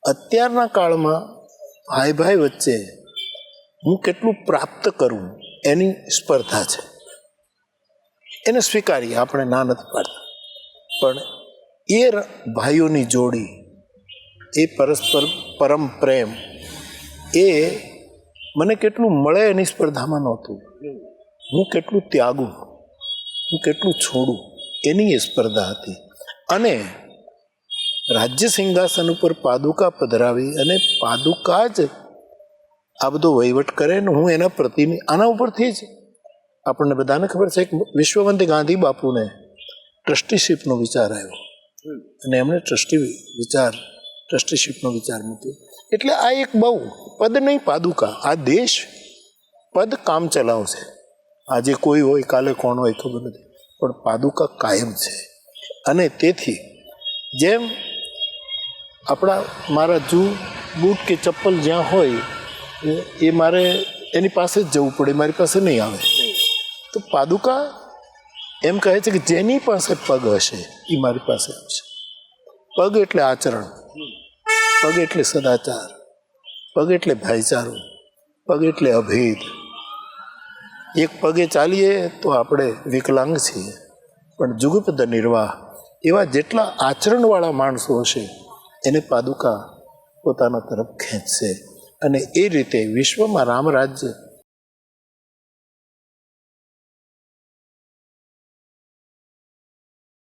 અત્યારના કાળમાં ભાઈ ભાઈ વચ્ચે હું કેટલું પ્રાપ્ત કરું એની સ્પર્ધા છે. એને સ્વીકારીએ, આપણે ના નથી પાડતા, પણ એ ભાઈઓની જોડી, એ પરસ્પર પરમ પ્રેમ, એ મને કેટલું મળે એની સ્પર્ધામાં નહોતું. હું કેટલું ત્યાગું, હું કેટલું છોડું, એની એ સ્પર્ધા હતી. અને રાજ્ય સિંહાસન ઉપર પાદુકા પધરાવી અને પાદુકા જ આ બધો વહીવટ કરે ને હું એના પ્રતિનિધિ. આના ઉપરથી જ આપણને બધાને ખબર છે કે વિશ્વવંત ગાંધી બાપુને ટ્રસ્ટીશીપનો વિચાર આવ્યો અને એમણે ટ્રસ્ટીશીપનો વિચાર મૂક્યો. એટલે આ એક બહુ પદ નહીં, પાદુકા. આ દેશ પદ કામ ચલાવશે. આજે કોઈ હોય, કાલે કોણ હોય ખબર નથી, પણ પાદુકા કાયમ છે. અને તેથી જેમ મારા બૂટ કે ચપ્પલ જ્યાં હોય એ મારે એની પાસે જ જવું પડે, મારી પાસે નહીં આવે. તો પાદુકા એમ કહે છે કે જેની પાસે પગ હશે એ મારી પાસે આવશે. પગ એટલે આચરણ, પગ એટલે સદાચાર, પગ એટલે ભાઈચારો, પગ એટલે અભેદ. એક પગે ચાલીએ તો આપણે વિકલાંગ છીએ, પણ જુગપદ નિર્વાહ એવા જેટલા આચરણવાળા માણસો હશે એને પાદુકા પોતાના તરફ ખેંચશે. અને એ રીતે વિશ્વમાં રામરાજ્ય